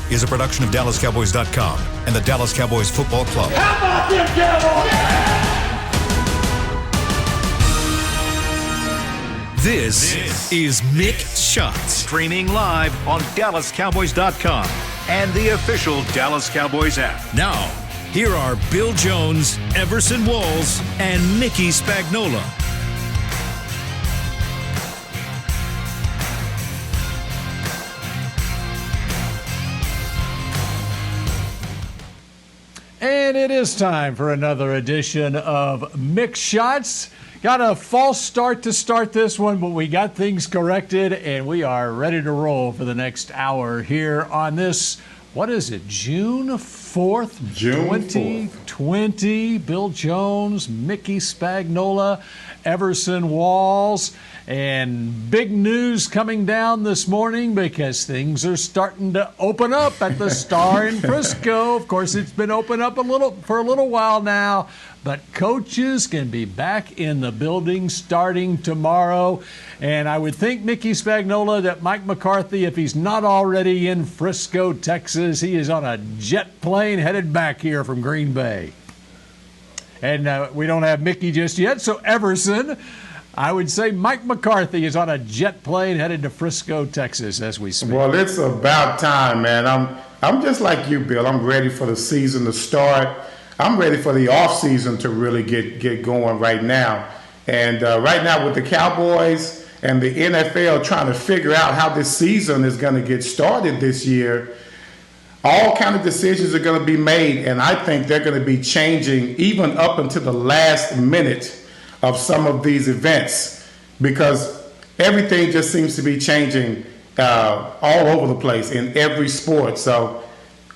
is a production of DallasCowboys.com and the Dallas Cowboys Football Club. How about them Cowboys? This is Mick Shots. Streaming live on DallasCowboys.com and the official Dallas Cowboys app. Now, here are Bill Jones, Everson Walls, and Mickey Spagnola. And it is time for another edition of Mick Shots. Got a false start to start this one, but we got things corrected, and we are ready to roll for the next hour here on this, what is it, June 4th, June 2020. Bill Jones, Mickey Spagnola, Everson Walls, and big news coming down this morning because things are starting to open up at the Star in Frisco. Of course, it's been open up for a little while now, but coaches can be back in the building starting tomorrow. And I would think, Mickey Spagnola, that Mike McCarthy, if he's not already in Frisco, Texas, he is on a jet plane headed back here from Green Bay. And we don't have Mickey just yet, so Everson, I would say Mike McCarthy is on a jet plane headed to Frisco, Texas, as we speak. Well, it's about time, man. I'm just like you, Bill. I'm ready for the season to start. I'm ready for the off season to really get going right now. And right now with the Cowboys and the NFL trying to figure out how this season is going to get started this year, all kind of decisions are going to be made, and I think they're going to be changing even up until the last minute of some of these events, because everything just seems to be changing all over the place in every sport. So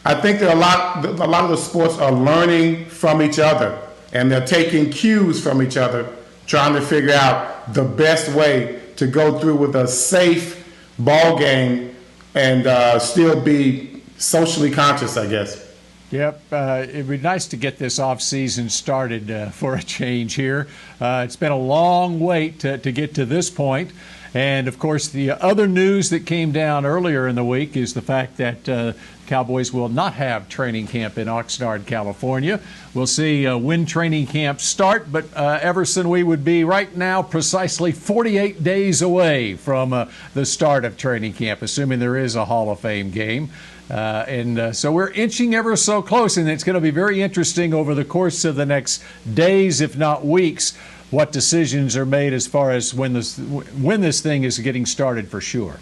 I think that a lot of the sports are learning from each other, and they're taking cues from each other, trying to figure out the best way to go through with a safe ball game and still be socially conscious, I guess. Yep, it'd be nice to get this off-season started for a change here. It's been a long wait to get to this point. And, of course, the other news that came down earlier in the week is the fact that Cowboys will not have training camp in Oxnard, California. We'll see when training camps start, but Everson, we would be right now precisely 48 days away from the start of training camp, assuming there is a Hall of Fame game. So we're inching ever so close, and it's going to be very interesting over the course of the next days, if not weeks, what decisions are made as far as when this thing is getting started for sure.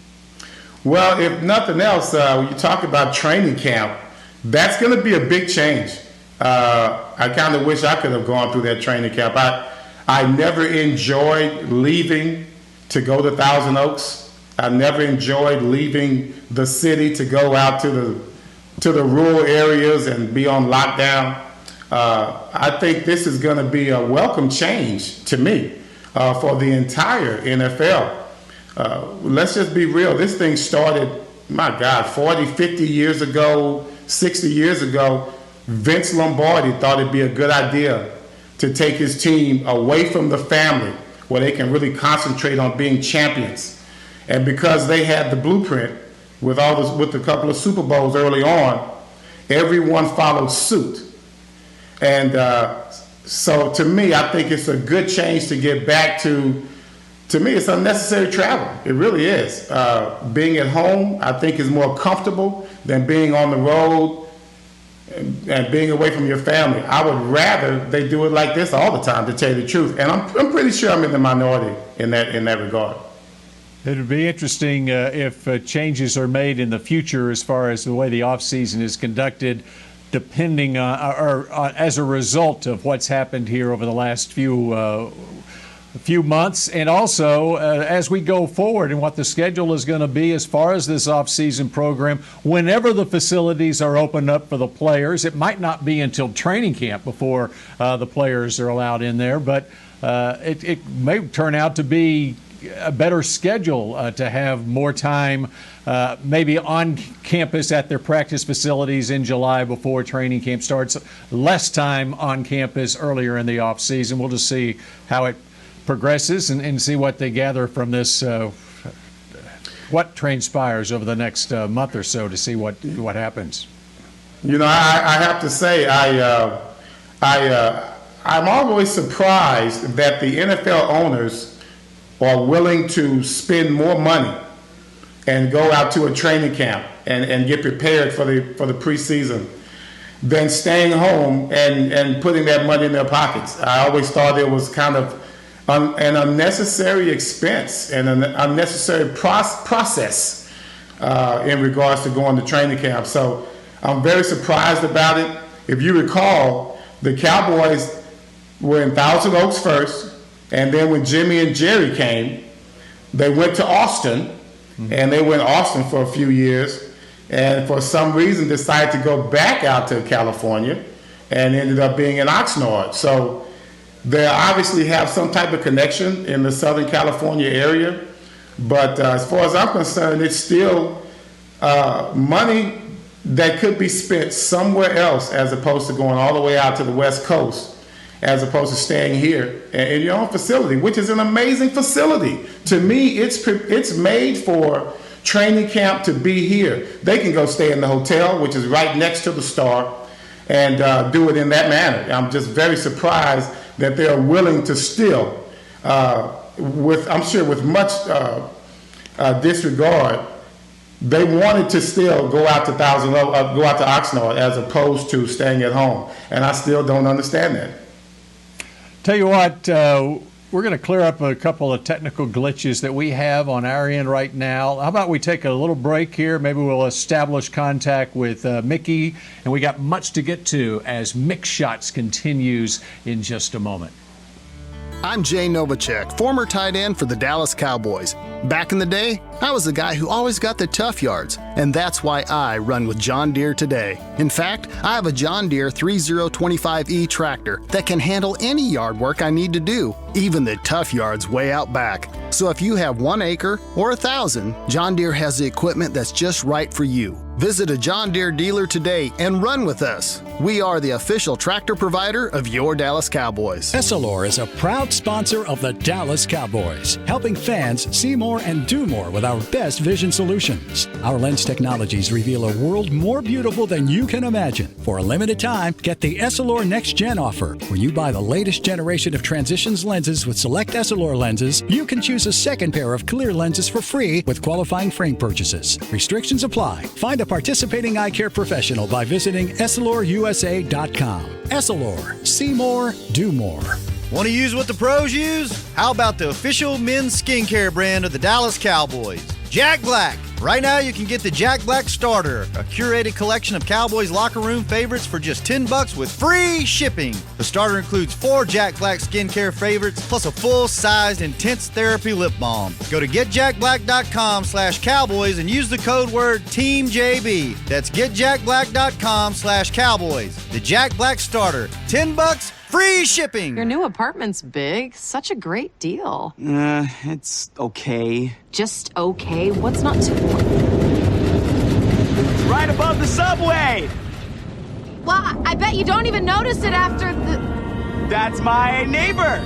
Well, if nothing else, when you talk about training camp, that's going to be a big change. I kind of wish I could have gone through that training camp. I never enjoyed leaving to go to Thousand Oaks. I never enjoyed leaving the city to go out to the rural areas and be on lockdown. I think this is going to be a welcome change to me for the entire NFL. Let's just be real. This thing started, my God, 40, 50 years ago, 60 years ago. Vince Lombardi thought it'd be a good idea to take his team away from the family where they can really concentrate on being champions. And because they had the blueprint with a couple of Super Bowls early on, everyone followed suit. And so to me, I think it's a good change to get back to me, it's unnecessary travel. It really is. Being at home, I think, is more comfortable than being on the road and being away from your family. I would rather they do it like this all the time, to tell you the truth. And I'm pretty sure I'm in the minority in that regard. It would be interesting if changes are made in the future as far as the way the offseason is conducted, depending on, or as a result of what's happened here over the last few months, and also as we go forward and what the schedule is going to be as far as this off-season program. Whenever the facilities are opened up for the players, it might not be until training camp before the players are allowed in there, but it may turn out to be a better schedule to have more time maybe on campus at their practice facilities in July before training camp starts, less time on campus earlier in the off season. We'll just see how it progresses and see what they gather from this what transpires over the next month or so to see what happens. You know, I have to say, I'm always surprised that the NFL owners are willing to spend more money and go out to a training camp and get prepared for the preseason than staying home and putting that money in their pockets. I always thought it was kind of an unnecessary expense and an unnecessary process in regards to going to training camp. So I'm very surprised about it. If you recall, the Cowboys were in Thousand Oaks first, and then when Jimmy and Jerry came, they went to Austin, and they went to Austin for a few years, and for some reason decided to go back out to California and ended up being in Oxnard. So they obviously have some type of connection in the Southern California area, but as far as I'm concerned, it's still money that could be spent somewhere else as opposed to going all the way out to the West Coast, as opposed to staying here in your own facility, which is an amazing facility. To me, it's made for training camp to be here. They can go stay in the hotel, which is right next to the Star, and do it in that manner. I'm just very surprised that they are willing to still, I'm sure with much disregard, they wanted to still go out to Oxnard as opposed to staying at home, and I still don't understand that. Tell you what, we're going to clear up a couple of technical glitches that we have on our end right now. How about we take a little break here? Maybe we'll establish contact with Mickey, and we got much to get to as Mick Shots continues in just a moment. I'm Jay Novacek, former tight end for the Dallas Cowboys. Back in the day, I was the guy who always got the tough yards, and that's why I run with John Deere today. In fact, I have a John Deere 3025E tractor that can handle any yard work I need to do, even the tough yards way out back. So if you have 1 acre or 1,000, John Deere has the equipment that's just right for you. Visit a John Deere dealer today and run with us. We are the official tractor provider of your Dallas Cowboys. Essilor is a proud sponsor of the Dallas Cowboys, helping fans see more and do more with our best vision solutions. Our lens technologies reveal a world more beautiful than you can imagine. For a limited time, get the Essilor Next Gen offer. When you buy the latest generation of Transitions lenses with select Essilor lenses, you can choose a second pair of clear lenses for free with qualifying frame purchases. Restrictions apply. Find a participating eye care professional by visiting EssilorUSA.com. Essilor. See more, do more. Want to use what the pros use? How about the official men's skincare brand of the Dallas Cowboys, Jack Black? Right now you can get the Jack Black Starter, a curated collection of Cowboys locker room favorites for just $10 with free shipping. The starter includes 4 Jack Black skincare favorites plus a full-sized intense therapy lip balm. Go to getjackblack.com/Cowboys and use the code word TEAMJB. That's getjackblack.com/Cowboys. The Jack Black Starter, $10, free shipping. Your new apartment's big. Such a great deal. It's okay. Just okay? What's not to... Right above the subway! Well, I bet you don't even notice it after the... That's my neighbor,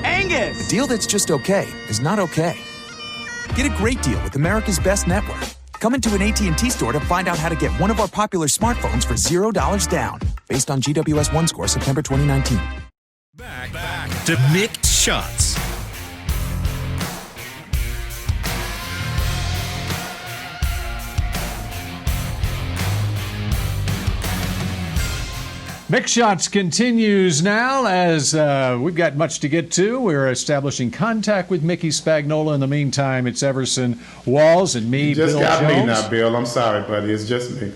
Angus! A deal that's just okay is not okay. Get a great deal with America's Best Network. Come into an AT&T store to find out how to get one of our popular smartphones for $0 down, based on GWS One score September 2019. Back to Mick Shots. Mick Shots continues now as we've got much to get to. We're establishing contact with Mickey Spagnola. In the meantime, it's Everson Walls and me, You just Bill got Jones. me now, Bill. I'm sorry, buddy. It's just me.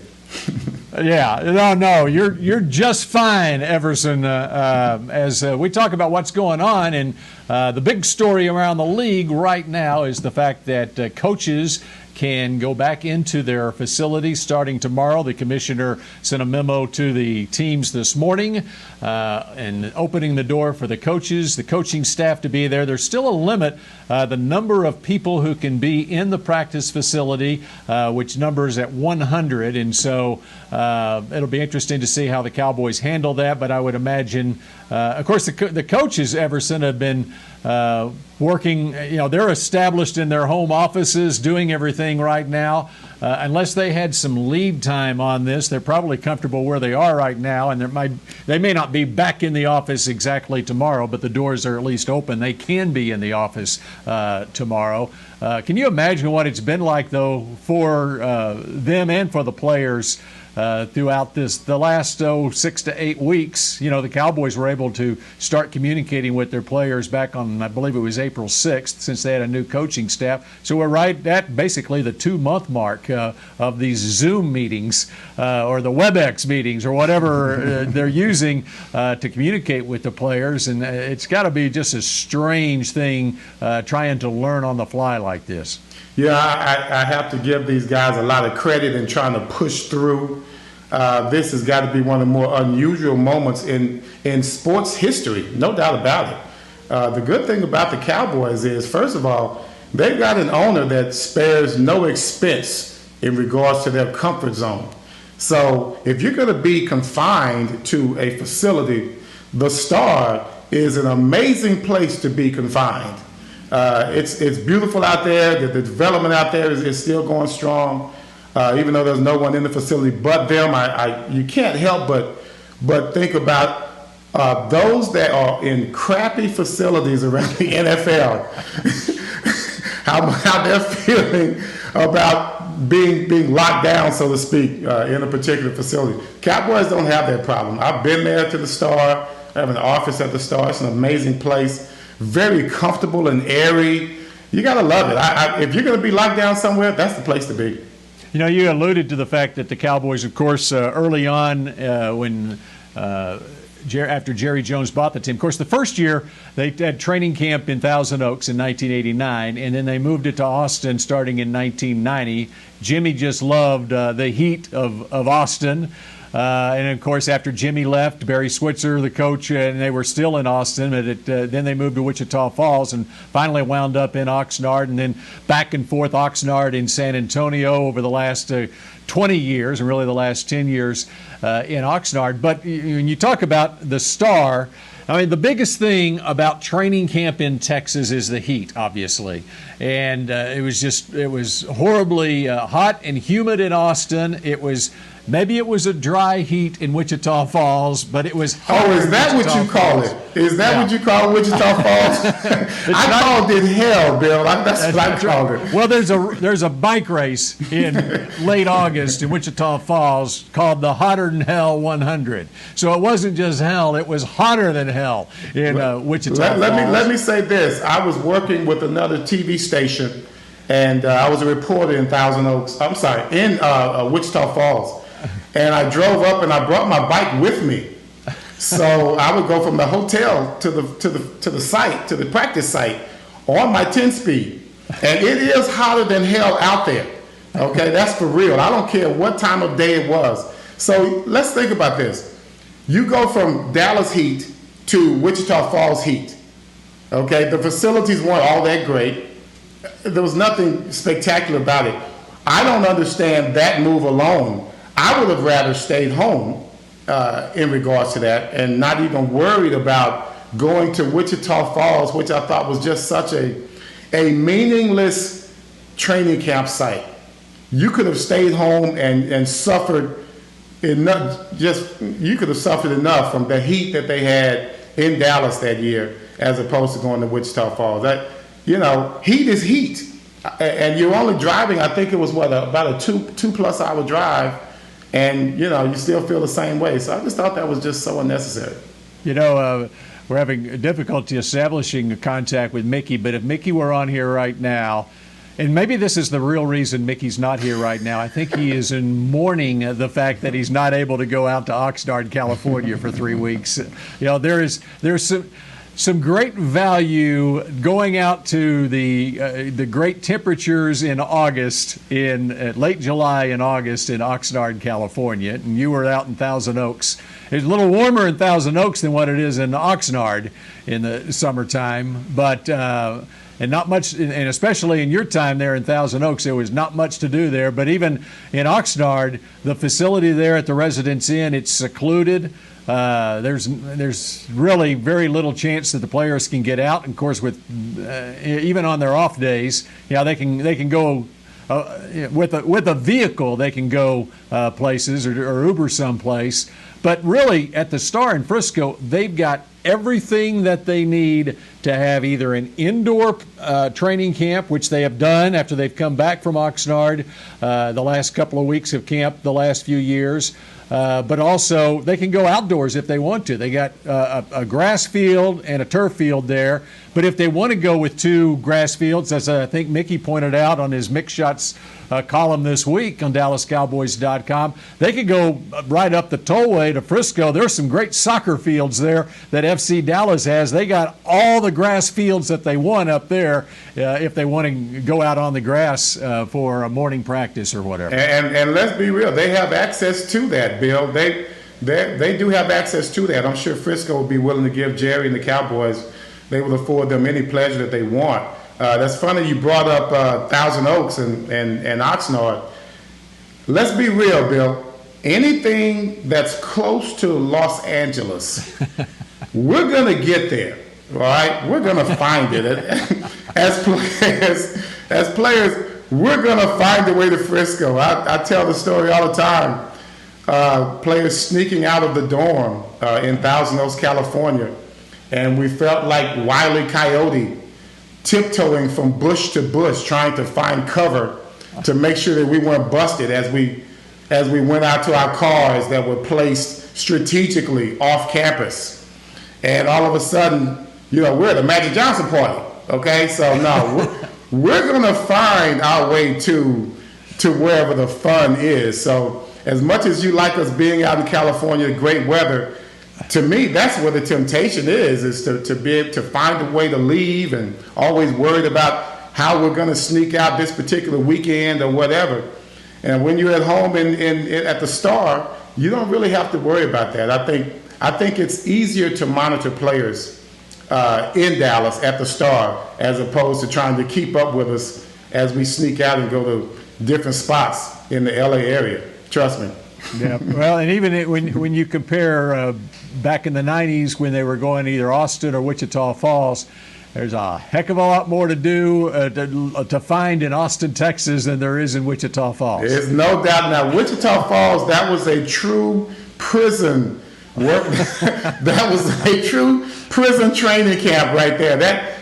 Yeah, no, you're just fine, Everson. As we talk about what's going on, and the big story around the league right now is the fact that coaches can go back into their facilities starting tomorrow. The commissioner sent a memo to the teams this morning and opening the door for the coaches, the coaching staff to be there. There's still a limit, the number of people who can be in the practice facility, which numbers at 100. And so it'll be interesting to see how the Cowboys handle that. But I would imagine, of course, the coaches, Everson, have been working, they're established in their home offices, doing everything right now. Unless they had some lead time on this, they're probably comfortable where they are right now, and they may not be back in the office exactly tomorrow, but the doors are at least open. They can be in the office tomorrow. Can you imagine what it's been like, though, for them and for the players throughout the last 6 to 8 weeks? The Cowboys were able to start communicating with their players back on, I believe it was April 6th, since they had a new coaching staff. So we're right at basically the 2-month mark of these Zoom meetings or the WebEx meetings or whatever they're using to communicate with the players. And it's got to be just a strange thing trying to learn on the fly like this. Yeah, I have to give these guys a lot of credit in trying to push through. This has got to be one of the more unusual moments in sports history, no doubt about it. The good thing about the Cowboys is, first of all, they've got an owner that spares no expense in regards to their comfort zone. So if you're going to be confined to a facility, the Star is an amazing place to be confined. It's beautiful out there. The development out there is still going strong. Even though there's no one in the facility but them, you can't help but think about those that are in crappy facilities around the NFL, how they're feeling about being locked down, so to speak, in a particular facility. Cowboys don't have that problem. I've been there to the Star. I have an office at the Star. It's an amazing place, very comfortable and airy. You got to love it. If you're going to be locked down somewhere, that's the place to be. You alluded to the fact that the Cowboys, of course, early on after Jerry Jones bought the team. Of course, the first year they had training camp in Thousand Oaks in 1989, and then they moved it to Austin starting in 1990. Jimmy just loved the heat of Austin. And, of course, after Jimmy left, Barry Switzer, the coach, and they were still in Austin. But then they moved to Wichita Falls and finally wound up in Oxnard, and then back and forth Oxnard in San Antonio over the last 20 years, and really the last 10 years in Oxnard. But when you talk about the Star, I mean, the biggest thing about training camp in Texas is the heat, obviously. And it was horribly hot and humid in Austin. Maybe it was a dry heat in Wichita Falls, but it was hot. Oh, is that what you call it? Is that what you call Wichita Falls? I called it hell, Bill. That's what I called it. Well, there's a bike race in late August in Wichita Falls called the Hotter Than Hell 100. So it wasn't just hell; it was hotter than hell in Wichita Falls. Let me say this: I was working with another TV station, and I was a reporter in Wichita Falls. And I drove up and I brought my bike with me. So I would go from the hotel to the site, to the practice site on my 10-speed. And it is hotter than hell out there. Okay, that's for real. I don't care what time of day it was. So let's think about this. You go from Dallas heat to Wichita Falls heat. Okay, the facilities weren't all that great. There was nothing spectacular about it. I don't understand that move alone. I would have rather stayed home in regards to that and not even worried about going to Wichita Falls, which I thought was just such a meaningless training camp site. You could have stayed home and suffered enough. You could have suffered enough from the heat that they had in Dallas that year, as opposed to going to Wichita Falls. Heat is heat, and you're only driving. I think it was about a 2+ hour drive. And, you still feel the same way. So I just thought that was just so unnecessary. We're having difficulty establishing contact with Mickey, but if Mickey were on here right now, and maybe this is the real reason Mickey's not here right now. I think he is in mourning the fact that he's not able to go out to Oxnard, California for 3 weeks. There's some great value going out to the great temperatures in August, in late July and August in Oxnard, California. And you were out in Thousand Oaks. It's a little warmer in Thousand Oaks than what it is in Oxnard in the summertime. But and not much, and especially in your time there in Thousand Oaks, there was not much to do there. But even in Oxnard, the facility there at the Residence Inn, it's secluded. There's really very little chance that the players can get out. And of course, with even on their off days, they can go with a vehicle. They can go places or Uber someplace. But really, at the Star in Frisco, they've got everything that they need to have either an indoor training camp, which they have done after they've come back from Oxnard the last couple of weeks of camp the last few years. But also they can go outdoors if they want to. They got a grass field and a turf field there. But if they want to go with 2 grass fields, as I think Mickey pointed out on his Mick Shots column this week on DallasCowboys.com, they could go right up the tollway to Frisco. There's some great soccer fields there that FC Dallas has. They got all the grass fields that they want up there if they want to go out on the grass for a morning practice or whatever. And let's be real, they have access to that, Bill. They do have access to that. I'm sure Frisco will be willing to give Jerry and the Cowboys, they will afford them any pleasure that they want. That's funny you brought up Thousand Oaks and Oxnard. Let's be real, Bill. Anything that's close to Los Angeles, we're going to get there, all right? We're going to find it. As players, we're going to find a way to Frisco. I tell the story all the time. Players sneaking out of the dorm in Thousand Oaks, California, and we felt like Wile E. Coyote tiptoeing from bush to bush trying to find cover to make sure that we weren't busted as we went out to our cars that were placed strategically off campus. And all of a sudden, we're at a Magic Johnson party, okay? So no, we're going to find our way to wherever the fun is. So as much as you like us being out in California, great weather, to me, that's where the temptation is to be able to find a way to leave and always worried about how we're going to sneak out this particular weekend or whatever. And when you're at home at the Star, you don't really have to worry about that. I think it's easier to monitor players in Dallas at the Star as opposed to trying to keep up with us as we sneak out and go to different spots in the LA area. Trust me. Yeah, well, and even when you compare back in the 90s when they were going to either Austin or Wichita Falls, there's a heck of a lot more to do to find in Austin, Texas than there is in Wichita Falls. There's no doubt. Now, Wichita Falls, that was a true prison work. That was a true prison training camp right there.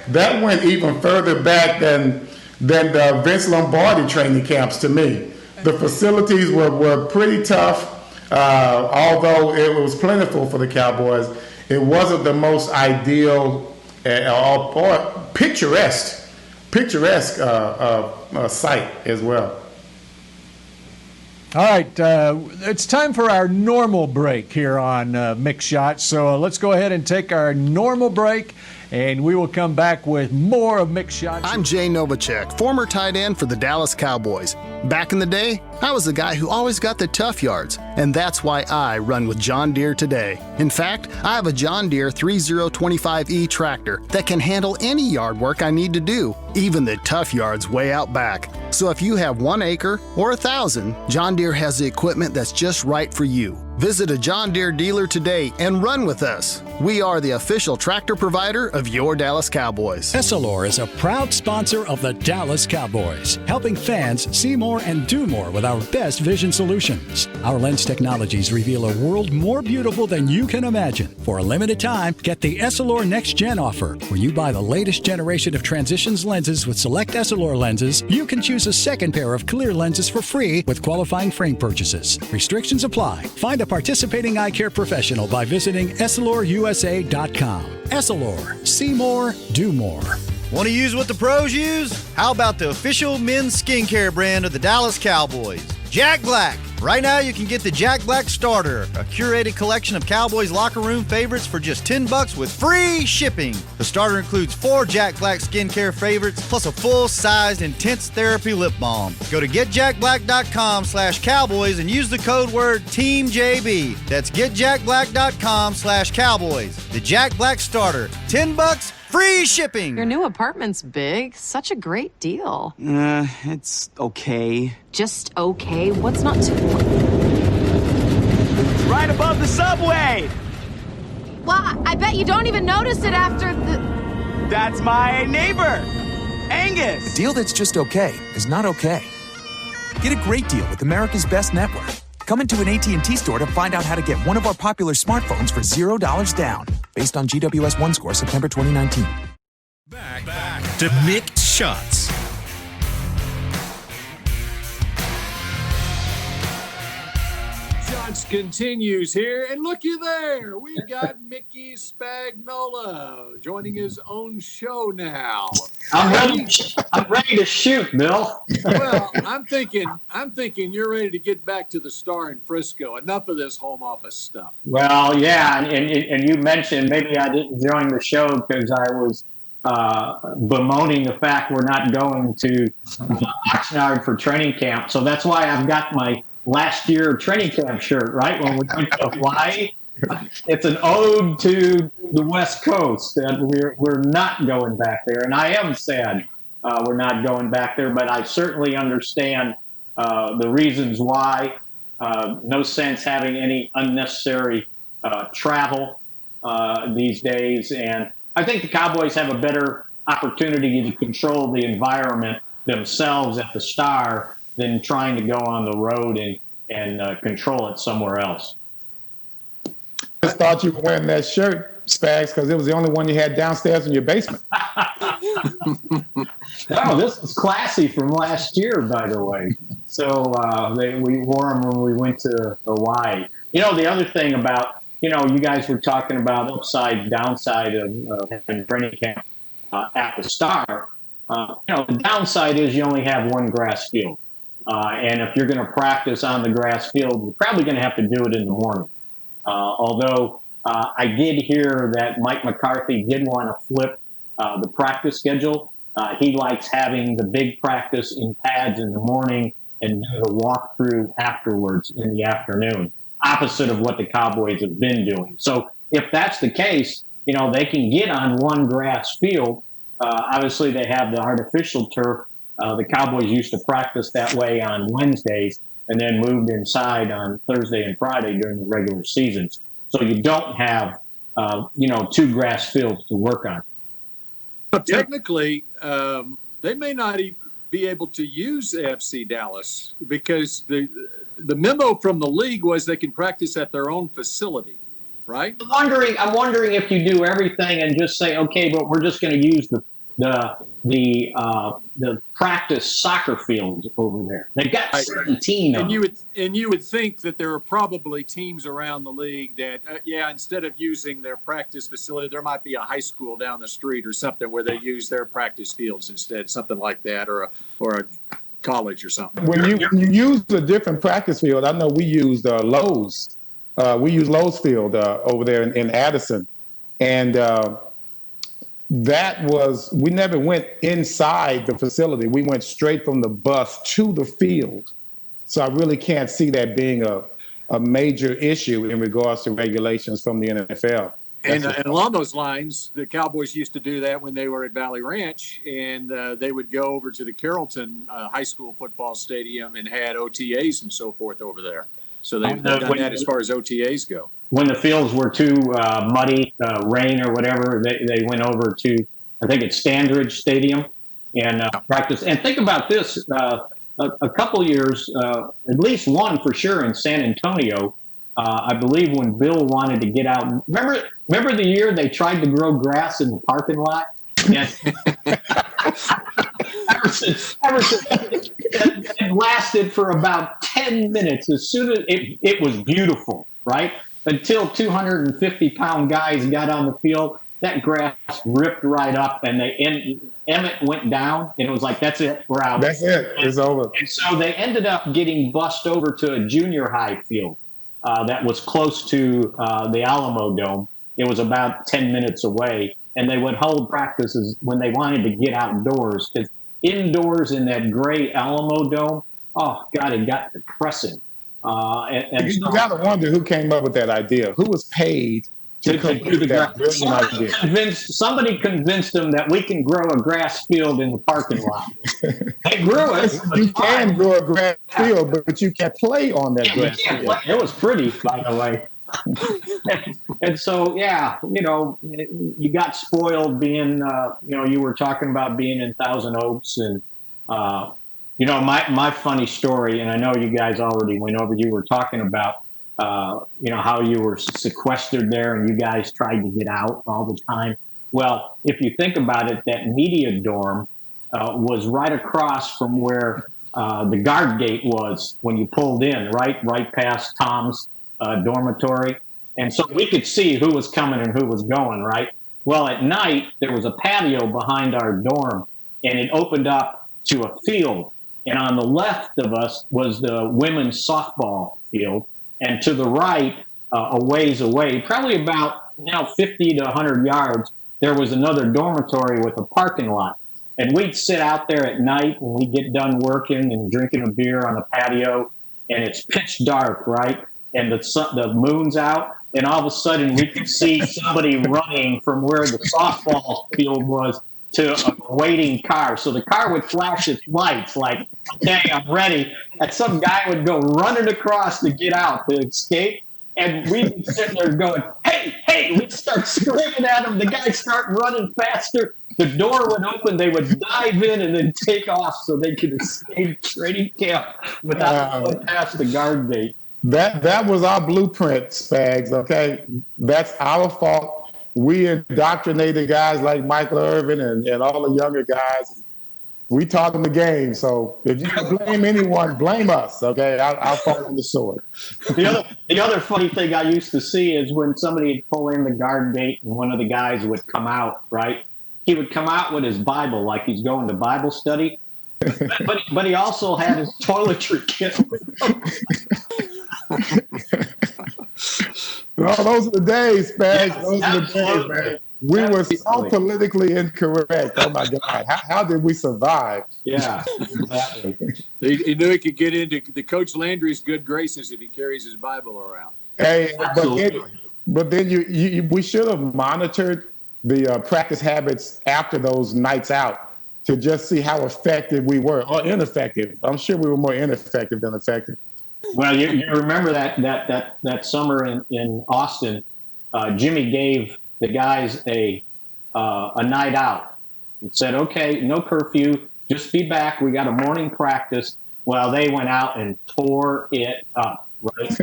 That went even further back than the Vince Lombardi training camps to me. The facilities were pretty tough, although it was plentiful for the Cowboys. It wasn't the most ideal or picturesque site as well. All right, it's time for our normal break here on Mick Shots. So let's go ahead and take our normal break, and we will come back with more of Mick Shots. I'm Jay Novacek, former tight end for the Dallas Cowboys. Back in the day, I was the guy who always got the tough yards, and that's why I run with John Deere today. In fact, I have a John Deere 3025E tractor that can handle any yard work I need to do, even the tough yards way out back. So if you have 1 acre or 1,000, John Deere has the equipment that's just right for you. Visit a John Deere dealer today and run with us. We are the official tractor provider of your Dallas Cowboys. Essilor is a proud sponsor of the Dallas Cowboys, helping fans see more and do more with our best vision solutions. Our lens technologies reveal a world more beautiful than you can imagine. For a limited time, get the Essilor Next Gen offer. When you buy the latest generation of Transitions lenses with select Essilor lenses, you can choose a second pair of clear lenses for free with qualifying frame purchases. Restrictions apply. Find a participating eye care professional by visiting EssilorUSA.com. Essilor. See more, do more. Want to use what the pros use? How about the official men's skincare brand of the Dallas Cowboys? Jack Black. Right now, you can get the Jack Black Starter, a curated collection of Cowboys locker room favorites for just $10 with free shipping. The starter includes 4 Jack Black skincare favorites, plus a full-sized intense therapy lip balm. Go to getjackblack.com/Cowboys and use the code word TEAMJB. That's getjackblack.com/Cowboys. The Jack Black Starter, $10, free shipping. Your new apartment's big. Such a great deal. It's okay. Just okay? What's not to... Right above the subway! Well, I bet you don't even notice it after the... That's my neighbor, Angus. A deal that's just okay is not okay. Get a great deal with America's Best Network. Come into an AT&T store to find out how to get one of our popular smartphones for $0 down, based on GWS One Score September 2019. Back to Mick Shots. Shots continues here, and looky there, we've got Mickey Spagnola joining his own show now. I'm ready to shoot, Bill. Well, I'm thinking you're ready to get back to the Star in Frisco. Enough of this home office stuff. Well, yeah, and you mentioned maybe I didn't join the show because I was bemoaning the fact we're not going to Oxnard for training camp. So that's why I've got my last year training camp shirt, right? When we went to Hawaii, it's an ode to the West Coast that we're not going back there. And I am sad we're not going back there, but I certainly understand the reasons why. No sense having any unnecessary travel these days. And I think the Cowboys have a better opportunity to control the environment themselves at the Star than trying to go on the road and control it somewhere else. I just thought you were wearing that shirt, Spags, because it was the only one you had downstairs in your basement. No, this is classy from last year, by the way. So we wore them when we went to Hawaii. You know, the other thing about, you guys were talking about upside, downside of having training camp at the Star. The downside is you only have one grass field. And if you're going to practice on the grass field, you're probably going to have to do it in the morning. Although I did hear that Mike McCarthy did want to flip the practice schedule. He likes having the big practice in pads in the morning and do the walkthrough afterwards in the afternoon, opposite of what the Cowboys have been doing. So if that's the case, they can get on one grass field. Obviously, they have the artificial turf. The Cowboys used to practice that way on Wednesdays and then moved inside on Thursday and Friday during the regular seasons. So you don't have, 2 grass fields to work on. But technically, they may not be able to use AFC Dallas because the memo from the league was they can practice at their own facility, right? I'm wondering if you do everything and just say, okay, but we're just going to use the practice soccer fields over there. They've got 17 of them. And you would think that there are probably teams around the league that, instead of using their practice facility, there might be a high school down the street or something where they use their practice fields instead, something like that, or a college or something. When you use a different practice field, I know we used Lowe's. We used Lowe's Field over there in Addison, and we never went inside the facility. We went straight from the bus to the field. So I really can't see that being a major issue in regards to regulations from the NFL. And along those lines, the Cowboys used to do that when they were at Valley Ranch, and they would go over to the Carrollton High School football stadium and had OTAs and so forth over there. So they've done that as far as OTAs go. When the fields were too muddy, rain or whatever, they went over to, I think it's Standridge Stadium, and practice. And think about this, a couple years, at least one for sure in San Antonio, I believe when Bill wanted to get out. Remember the year they tried to grow grass in the parking lot? And ever since it lasted for about 10 minutes. As soon as it was beautiful, right? Until 250-pound guys got on the field, that grass ripped right up, and Emmett went down, and it was like, that's it, we're out. That's it. It's over. And so they ended up getting bussed over to a junior high field that was close to the Alamo Dome. It was about 10 minutes away, and they would hold practices when they wanted to get outdoors, because indoors in that gray Alamo Dome, oh, God, it got depressing. And you got to wonder who came up with that idea. Who was paid to come up with that brilliant idea? Somebody convinced them that we can grow a grass field in the parking lot. They grew it. You can grow a grass field, but you can't play on that grass field. It was pretty, by the way. And so, yeah, you got spoiled being, you were talking about being in Thousand Oaks, and my funny story, and I know you guys already went over, you were talking about, how you were sequestered there and you guys tried to get out all the time. Well, if you think about it, that media dorm was right across from where the guard gate was when you pulled in, right past Tom's dormitory. And so we could see who was coming and who was going, right? Well, at night, there was a patio behind our dorm, and it opened up to a field. And on the left of us was the women's softball field. And to the right, a ways away, probably about 50 to 100 yards, there was another dormitory with a parking lot. And we'd sit out there at night when we get done working and drinking a beer on the patio, and it's pitch dark, right? And the moon's out, and all of a sudden we could see somebody running from where the softball field was to a waiting car. So the car would flash its lights like, okay, I'm ready. And some guy would go running across to get out to escape. And we'd be sitting there going, hey, we'd start screaming at him. The guys start running faster. The door would open. They would dive in and then take off so they could escape training camp without going past the guard gate. That was our blueprint, Spags, okay? That's our fault. We indoctrinated guys like Michael Irvin and all the younger guys. We taught them the game. So if you can blame anyone, blame us, okay? I'll fall on the sword. The other funny thing I used to see is when somebody would pull in the guard gate and one of the guys would come out, right? He would come out with his Bible like he's going to Bible study. But he also had his toiletry kit with him. No, those are the days, Spags. Yes, those are the days, man. We were so politically incorrect. Oh, my God. How did we survive? Yeah, exactly. He knew he could get into the Coach Landry's good graces if he carries his Bible around. Hey, but then we should have monitored the practice habits after those nights out to just see how effective we were, or ineffective. I'm sure we were more ineffective than effective. Well, you remember that summer in Austin, Jimmy gave the guys a night out. He said, okay, no curfew, just be back. We got a morning practice. Well, they went out and tore it up, right?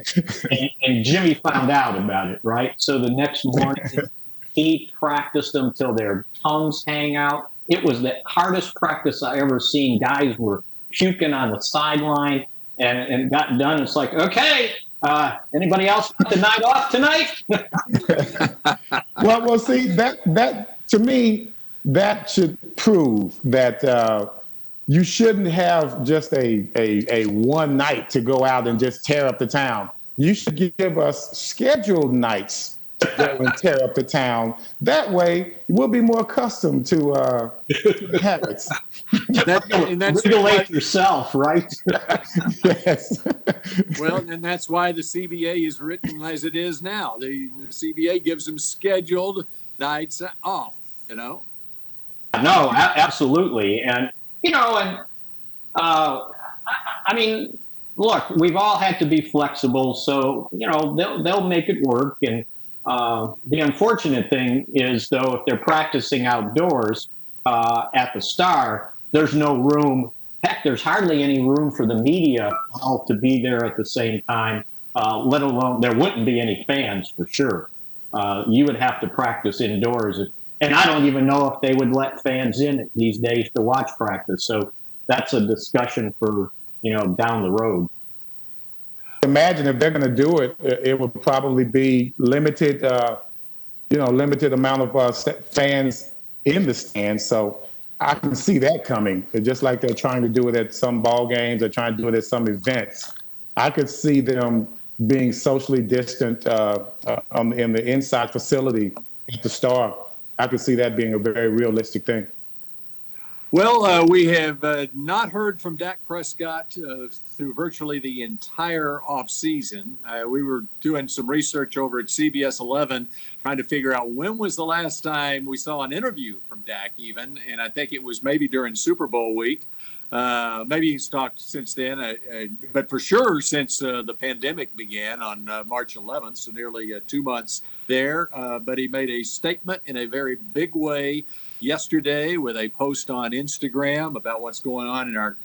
and Jimmy found out about it, right? So the next morning, he practiced them till their tongues hang out. It was the hardest practice I ever seen. Guys were puking on the sideline. And got done. It's like, okay, anybody else got the night off tonight? well, see, that to me, that should prove that you shouldn't have just a one night to go out and just tear up the town. You should give us scheduled nights to go and tear up the town. That way, we'll be more accustomed to the habits. That's regulate yourself, right? Yes. Well, and that's why the CBA is written as it is now. The CBA gives them scheduled nights off, No, absolutely. And, I mean, look, we've all had to be flexible, so, they'll make it work. And the unfortunate thing is, though, if they're practicing outdoors at the Star, there's no room. Heck, there's hardly any room for the media all to be there at the same time, let alone there wouldn't be any fans for sure. You would have to practice indoors. And I don't even know if they would let fans in these days to watch practice. So that's a discussion for, down the road. Imagine if they're going to do it, it would probably be limited amount of fans in the stands. So I can see that coming. Just like they're trying to do it at some ball games, they're trying to do it at some events. I could see them being socially distant in the inside facility at the Star. I could see that being a very realistic thing. Well, we have not heard from Dak Prescott through virtually the entire offseason. We were doing some research over at CBS 11, trying to figure out when was the last time we saw an interview from Dak even, and I think it was maybe during Super Bowl week. Maybe he's talked since then, but for sure since the pandemic began on March 11th, so nearly 2 months there. But he made a statement in a very big way yesterday with a post on Instagram about what's going on in our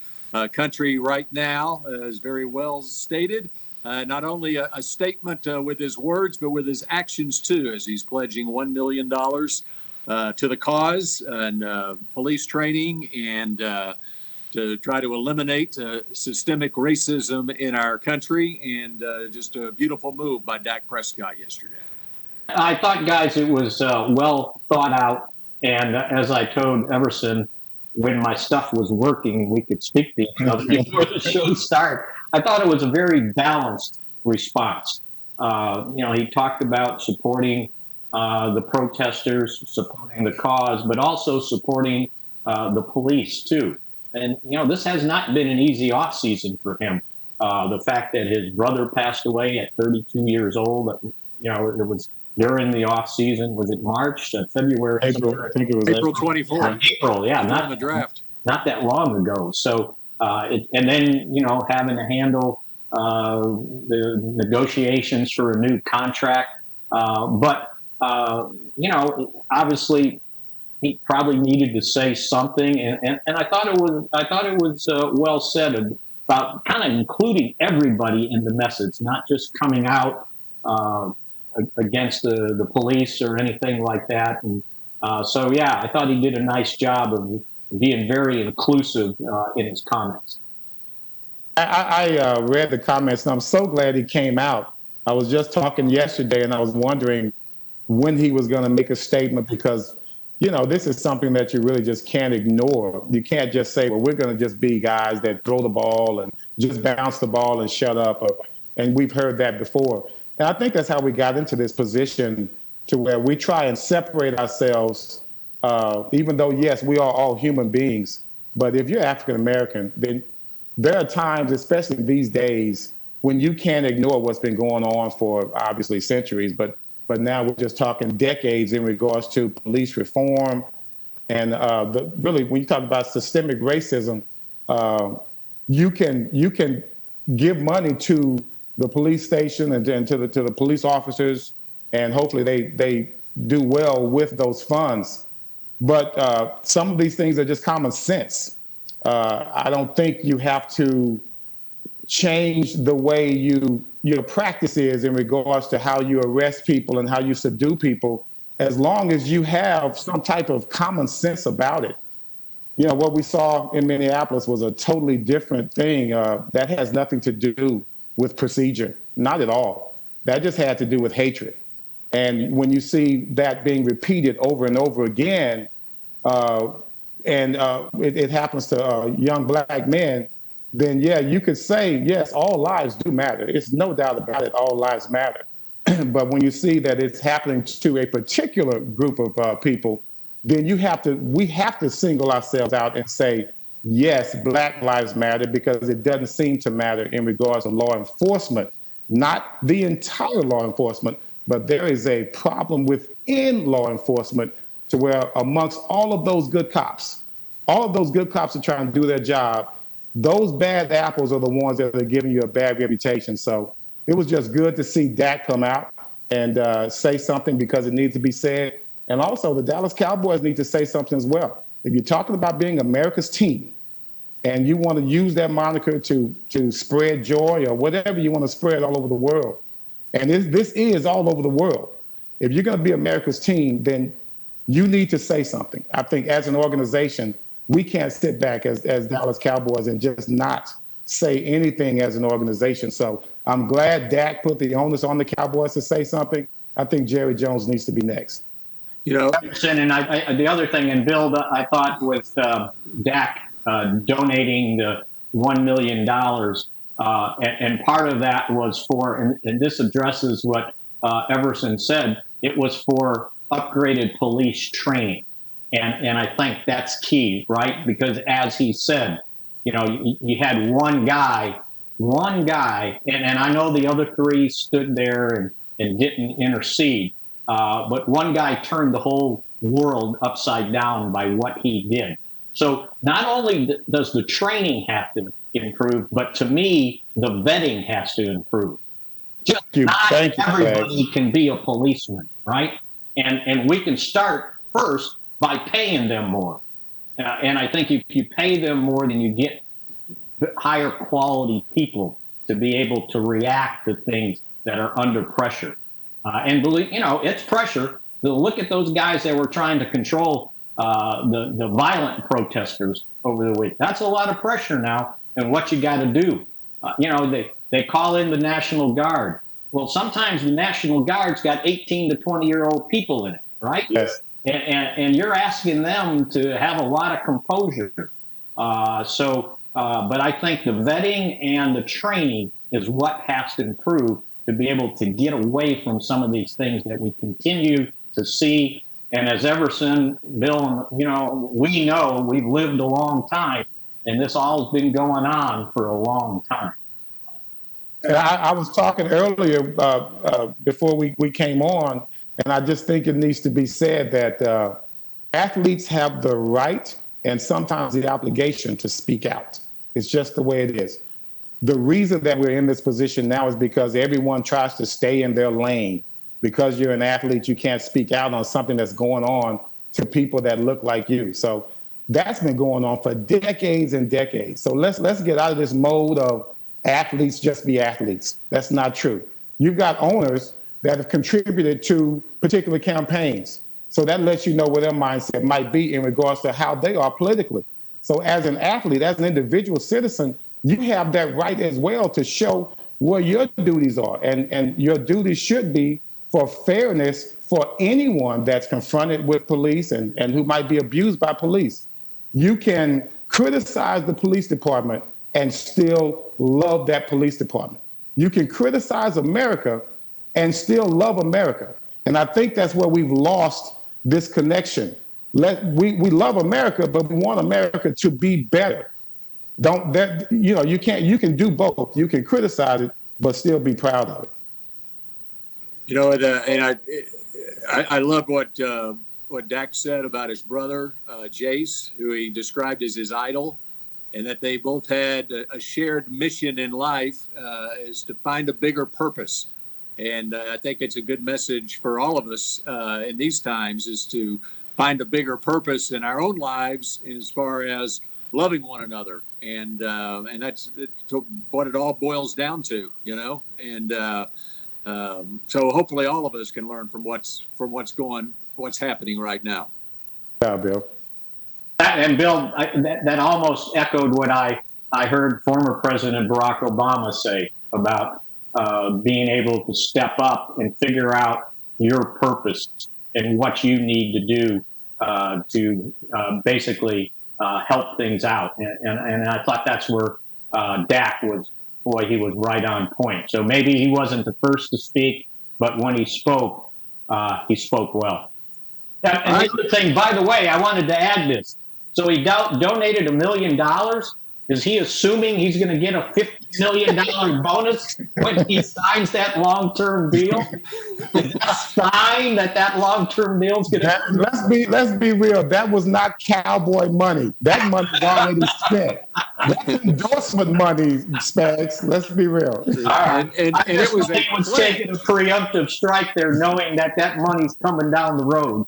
country right now, is very well stated. Not only a statement with his words, but with his actions too, as he's pledging $1 million to the cause and police training and to try to eliminate systemic racism in our country, and just a beautiful move by Dak Prescott yesterday. I thought, guys, it was well thought out. And as I told Everson, when my stuff was working, we could speak to each other before the show started. I thought it was a very balanced response. He talked about supporting the protesters, supporting the cause, but also supporting the police, too. And, this has not been an easy offseason for him. The fact that his brother passed away at 32 years old, it was during the off season. Was it March, February? April, I think it was April 24th. April, yeah, not the draft. Not that long ago. So, and then having to handle the negotiations for a new contract. But obviously, he probably needed to say something, and I thought it was well said about kind of including everybody in the message, not just coming out against the police or anything like that. And I thought he did a nice job of being very inclusive in his comments. I read the comments, and I'm so glad he came out. I was just talking yesterday, and I was wondering when he was going to make a statement, because this is something that you really just can't ignore. You can't just say, well, we're going to just be guys that throw the ball and just bounce the ball and shut up. And we've heard that before. And I think that's how we got into this position, to where we try and separate ourselves, even though, yes, we are all human beings. But if you're African American, then there are times, especially these days, when you can't ignore what's been going on for obviously centuries, but now we're just talking decades in regards to police reform. And really, when you talk about systemic racism, you can give money to the police station and to the police officers, and hopefully they do well with those funds. But some of these things are just common sense. I don't think you have to change the way your practice is in regards to how you arrest people and how you subdue people, as long as you have some type of common sense about it. What we saw in Minneapolis was a totally different thing. That has nothing to do with procedure, not at all. That just had to do with hatred. And when you see that being repeated over and over again, it happens to young black men, then yeah, you could say, yes, all lives do matter. It's no doubt about it, all lives matter. But when you see that it's happening to a particular group of people, then we have to single ourselves out and say, yes, black lives matter, because it doesn't seem to matter in regards to law enforcement, not the entire law enforcement, but there is a problem within law enforcement, to where amongst all of those good cops are trying to do their job. Those bad apples are the ones that are giving you a bad reputation. So it was just good to see Dak come out and say something, because it needs to be said. And also the Dallas Cowboys need to say something as well. If you're talking about being America's team and you want to use that moniker to spread joy or whatever you want to spread all over the world, and this is all over the world. If you're going to be America's team, then you need to say something. I think as an organization, we can't sit back as Dallas Cowboys and just not say anything as an organization. So I'm glad Dak put the onus on the Cowboys to say something. I think Jerry Jones needs to be next. You know, and the other thing, and Bill, I thought with Dak donating the $1 million, and part of that was for, and this addresses what Everson said, it was for upgraded police training. And I think that's key, right? Because as he said, you know, you had one guy, and I know the other three stood there and didn't intercede, but one guy turned the whole world upside down by what he did. So not only does the training have to improve, but to me, the vetting has to improve. Just not everybody can be a policeman, right? And we can start first by paying them more. And I think if you pay them more, then you get higher quality people to be able to react to things that are under pressure. And believe, you know, it's pressure. Look at those guys that were trying to control the violent protesters over the week. That's a lot of pressure now, and what you got to do. You know, they call in the National Guard. Well, sometimes the National Guard's got 18 to 20-year-old people in it, right? Yes. And you're asking them to have a lot of composure. But I think the vetting and the training is what has to improve to be able to get away from some of these things that we continue to see. And as Everson, Bill, you know, we've lived a long time, and this all has been going on for a long time. And I was talking earlier before we came on, and I just think it needs to be said that athletes have the right and sometimes the obligation to speak out. It's just the way it is. The reason that we're in this position now is because everyone tries to stay in their lane. Because you're an athlete, you can't speak out on something that's going on to people that look like you. So that's been going on for decades and decades. So let's get out of this mode of athletes just be athletes. That's not true. You've got owners that have contributed to particular campaigns. So that lets you know where their mindset might be in regards to how they are politically. So as an athlete, as an individual citizen, you have that right as well to show where your duties are. And your duties should be for fairness for anyone that's confronted with police and who might be abused by police. You can criticize the police department and still love that police department. You can criticize America and still love America. And I think that's where we've lost this connection. We love America, but we want America to be better. You can do both. You can criticize it, but still be proud of it. You know, and I love what Dak said about his brother, Jace, who he described as his idol, and that they both had a shared mission in life is to find a bigger purpose. And I think it's a good message for all of us in these times is to find a bigger purpose in our own lives as far as loving one another. And that's what it all boils down to, you know, and so hopefully all of us can learn from what's happening right now. Yeah, Bill. And Bill, that almost echoed what I heard former President Barack Obama say about being able to step up and figure out your purpose and what you need to do to basically help things out. And I thought that's where Dak was. Boy, he was right on point. So maybe he wasn't the first to speak, but when he spoke well. And the other thing, by the way, I wanted to add this. So he donated $1 million. Is he assuming he's going to get a $50 million bonus when he signs that long-term deal? Is that a sign that long-term deal is going to... Let's be real. That was not Cowboy money. That money was already spent. That's endorsement money, Spags. Let's be real. All right. And it was taking a preemptive strike there, knowing that money's coming down the road.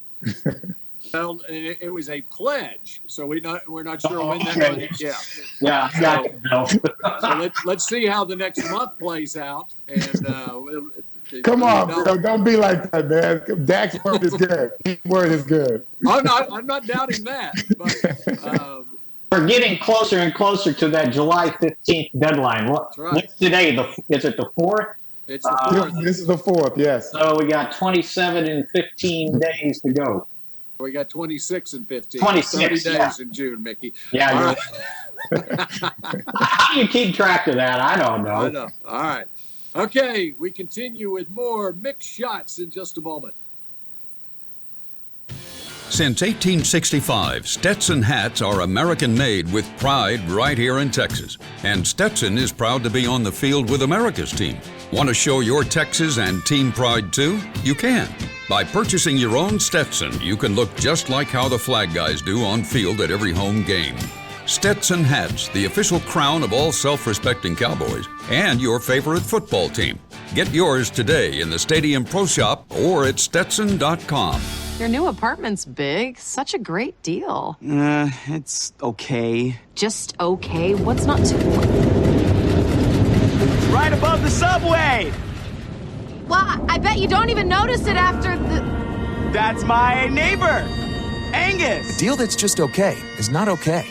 Well, it was a pledge, so we're not sure when that money. Yeah. So let's see how the next month plays out. And come on, don't be like that, man. Dak's word is good. His word is good. I'm not doubting that. But, we're getting closer and closer to that July 15th deadline. That's right. What's today? Is it the 4th? It's the 4th. This is the 4th, yes. So we got 27 and 15 days to go. We got 26 and 15. 26, 30 days in June, Mickey. Yeah. All right. How do you keep track of that? I don't know. I know. All right. Okay, we continue with more Mick Shots in just a moment. Since 1865, Stetson hats are American-made with pride right here in Texas. And Stetson is proud to be on the field with America's team. Want to show your Texas and team pride too? You can. By purchasing your own Stetson, you can look just like how the flag guys do on field at every home game. Stetson hats, the official crown of all self-respecting Cowboys, and your favorite football team. Get yours today in the Stadium Pro Shop or at Stetson.com. Your new apartment's big. Such a great deal. It's okay. Just okay? What's not to... Right above the subway! Well, I bet you don't even notice it after the... That's my neighbor, Angus. A deal that's just okay is not okay.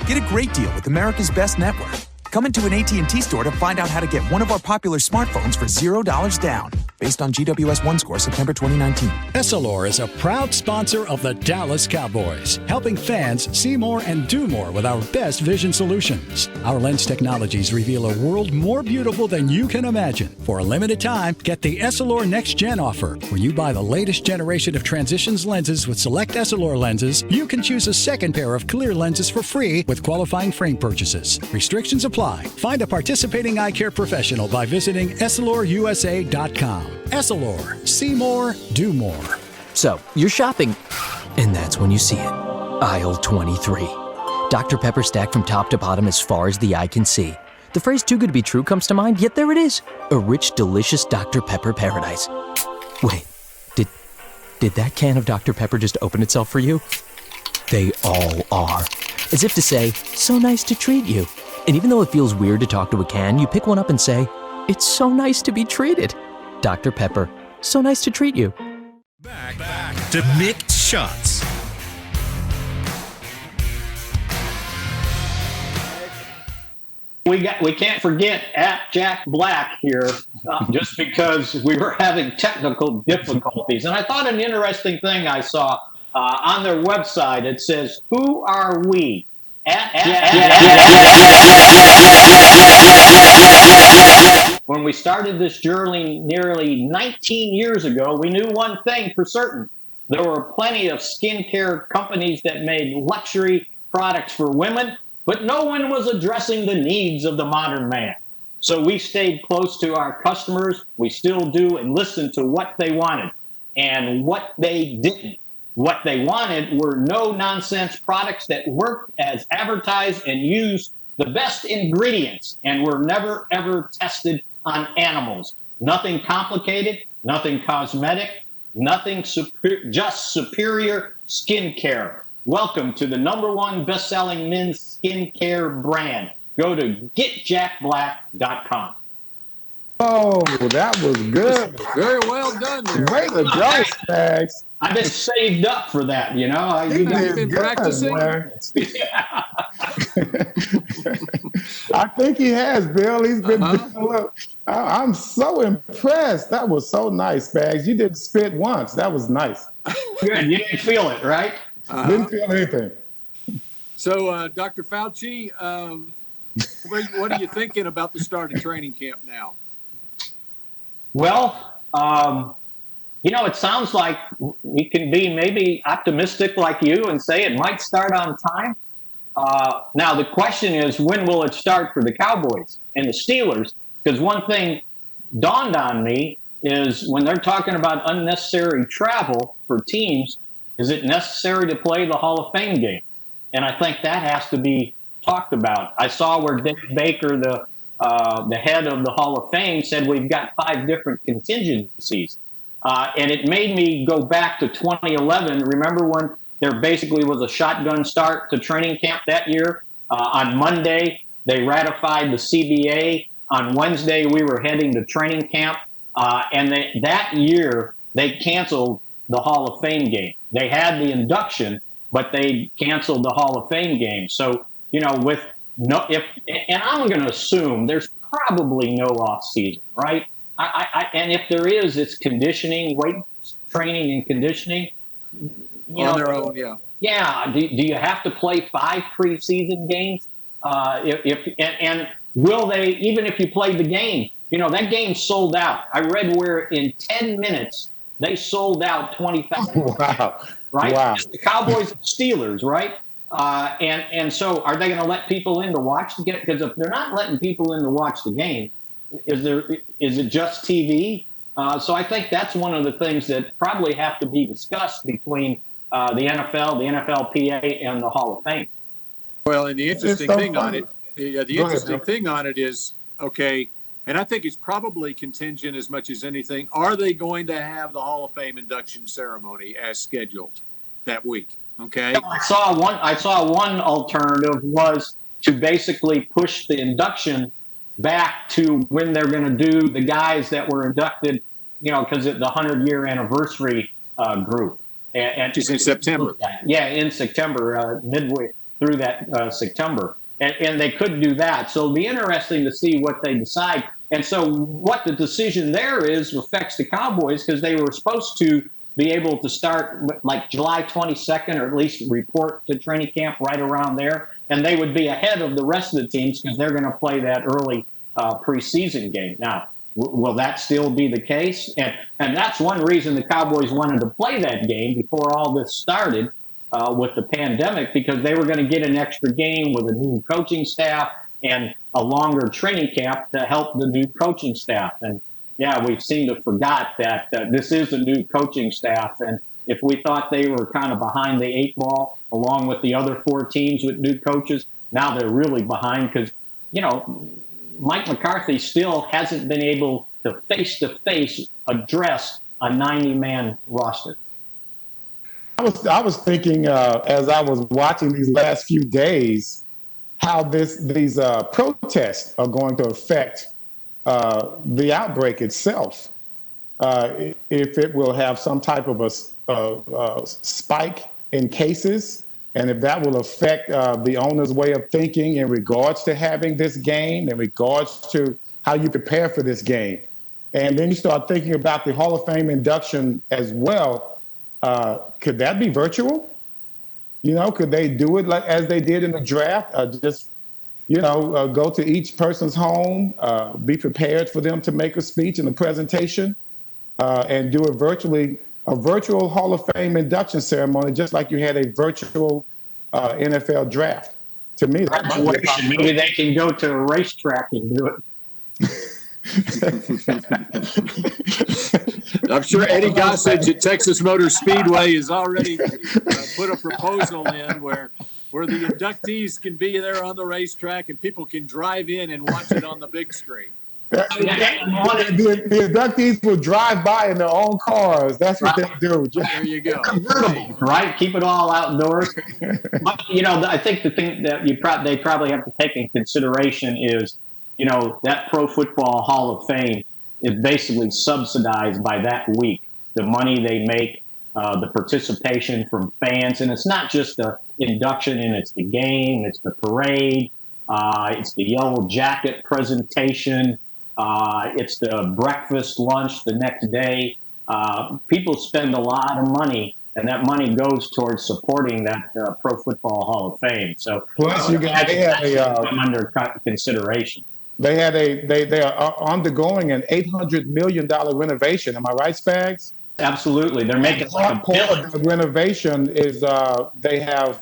Get a great deal with America's Best Network. Come into an AT&T store to find out how to get one of our popular smartphones for $0 down. Based on GWS 1 score September 2019. Essilor is a proud sponsor of the Dallas Cowboys, helping fans see more and do more with our best vision solutions. Our lens technologies reveal a world more beautiful than you can imagine. For a limited time, get the Essilor Next Gen offer. When you buy the latest generation of Transitions lenses with select Essilor lenses, you can choose a second pair of clear lenses for free with qualifying frame purchases. Restrictions apply. Find a participating eye care professional by visiting EssilorUSA.com. Essilor. See more, do more. So, you're shopping, and that's when you see it. Aisle 23. Dr. Pepper stacked from top to bottom as far as the eye can see. The phrase too good to be true comes to mind, yet there it is. A rich, delicious Dr. Pepper paradise. Wait, did that can of Dr. Pepper just open itself for you? They all are. As if to say, so nice to treat you. And even though it feels weird to talk to a can, you pick one up and say, it's so nice to be treated. Dr. Pepper, so nice to treat you. Back to Mick Shots. We can't forget at Jack Black here, just because we were having technical difficulties. And I thought an interesting thing I saw on their website. It says, "Who are we?" When we started this journey nearly 19 years ago, we knew one thing for certain. There were plenty of skincare companies that made luxury products for women, but no one was addressing the needs of the modern man. So we stayed close to our customers. We still do, and listened to what they wanted and what they didn't. What they wanted were no-nonsense products that worked as advertised and used the best ingredients and were never, ever tested on animals. Nothing complicated, nothing cosmetic, nothing just superior skincare. Welcome to the #1 best-selling men's skincare brand. Go to getjackblack.com. Oh, that was good. Very well done there. Way to go, Spags. I've been saved up for that, you know. You've been practicing? I think he has, Bill. He's been I'm so impressed. That was so nice, Spags. You didn't spit once. That was nice. Good. You didn't feel it, right? Didn't feel anything. So, Dr. Fauci, what are you thinking about the start of training camp now? Well, it sounds like we can be maybe optimistic like you and say it might start on time. Now, the question is, when will it start for the Cowboys and the Steelers? Because one thing dawned on me is when they're talking about unnecessary travel for teams, is it necessary to play the Hall of Fame game? And I think that has to be talked about. I saw where Dick Baker, the head of the Hall of Fame, said we've got 5 different contingencies. And it made me go back to 2011. Remember when there basically was a shotgun start to training camp that year? On Monday, they ratified the CBA. On Wednesday, we were heading to training camp. And that year, they canceled the Hall of Fame game. They had the induction, but they canceled the Hall of Fame game. So, and I'm going to assume there's probably no off season, right? And if there is, it's conditioning, weight training and conditioning. On their own, yeah. Yeah. Do you have to play 5 preseason games? And will they, even if you play the game, that game sold out. I read where in 10 minutes they sold out 20,000. Wow. Right? Wow. It's the Cowboys and Steelers, right? And so are they going to let people in to watch the game? Because if they're not letting people in to watch the game, is it just TV? So I think that's one of the things that probably have to be discussed between the NFL, the NFLPA, and the Hall of Fame. Well, and the interesting thing on it is, okay, and I think it's probably contingent as much as anything. Are they going to have the Hall of Fame induction ceremony as scheduled that week? Okay. I saw one alternative was to basically push the induction back to when they're going to do the guys that were inducted, because of the 100-year anniversary group. And just in September. Yeah, in September, midway through that September. And they could do that. So it'll be interesting to see what they decide. And so what the decision there is affects the Cowboys, because they were supposed to be able to start like July 22nd, or at least report to training camp right around there. And they would be ahead of the rest of the teams because they're going to play that early preseason game. Now, will that still be the case? And that's one reason the Cowboys wanted to play that game before all this started with the pandemic, because they were going to get an extra game with a new coaching staff and a longer training camp to help the new coaching staff. And yeah, we seem to forgot that this is a new coaching staff. And if we thought they were kind of behind the 8 ball, along with the other 4 teams with new coaches, now they're really behind because, Mike McCarthy still hasn't been able to face-to-face address a 90-man roster. I was thinking as I was watching these last few days how these protests are going to affect the outbreak itself. If it will have some type of a spike in cases, and if that will affect the owner's way of thinking in regards to having this game, in regards to how you prepare for this game. And then you start thinking about the Hall of Fame induction as well. Could that be virtual? Could they do it like as they did in the draft? Go to each person's home, be prepared for them to make a speech and a presentation, and do it virtually. A virtual Hall of Fame induction ceremony, just like you had a virtual NFL draft. To me, maybe they can go to a racetrack and do it. I'm sure Eddie Gossage at Texas Motor Speedway has already put a proposal in where the inductees can be there on the racetrack and people can drive in and watch it on the big screen. The inductees will drive by in their own cars. That's what they do. There you go. Convertible, right? Keep it all outdoors. But, I think the thing that they probably have to take in consideration is, that Pro Football Hall of Fame is basically subsidized by that week. The money they make, the participation from fans, and it's not just the induction, and it's the game, it's the parade, it's the yellow jacket presentation. It's the breakfast, lunch the next day. People spend a lot of money, and that money goes towards supporting that Pro Football Hall of Fame. So, plus they come under consideration. They are undergoing an $800 million renovation. Am I right, Spags? Absolutely, they're making part of the renovation is they have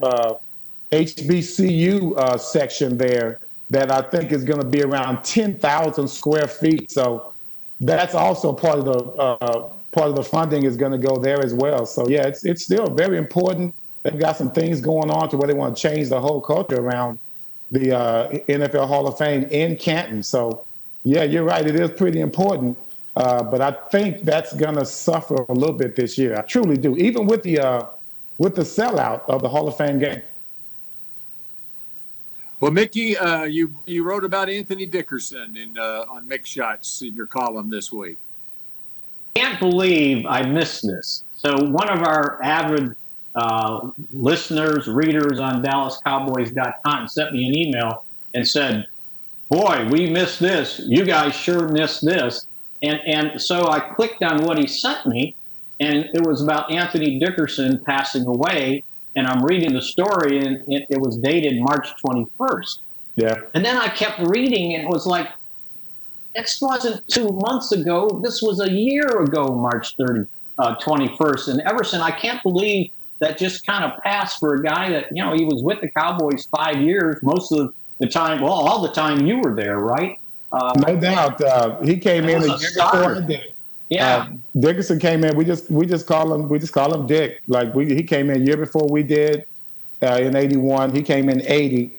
HBCU section there that I think is going to be around 10,000 square feet. So that's also part of the funding is going to go there as well. So yeah, it's still very important. They've got some things going on to where they want to change the whole culture around the NFL Hall of Fame in Canton. So yeah, you're right. It is pretty important. But I think that's going to suffer a little bit this year. I truly do. Even with the sellout of the Hall of Fame game. Well, Mickey, you wrote about Anthony Dickerson on Mick Shots in your column this week. I can't believe I missed this. So one of our avid listeners, readers on DallasCowboys.com sent me an email and said, "Boy, we missed this. You guys sure missed this." And so I clicked on what he sent me, and it was about Anthony Dickerson passing away. And I'm reading the story, and it was dated March 21st. Yeah. And then I kept reading, and it was like, this wasn't 2 months ago. This was a year ago, March 21st. And Everson, I can't believe that just kind of passed for a guy that, you know, he was with the Cowboys 5 years, most of the time, well, all the time you were there, right? No doubt. He came in a year before I did. Yeah. Dickerson came in. We just call him Dick. Like he came in a year before we did in '81. He came in '80.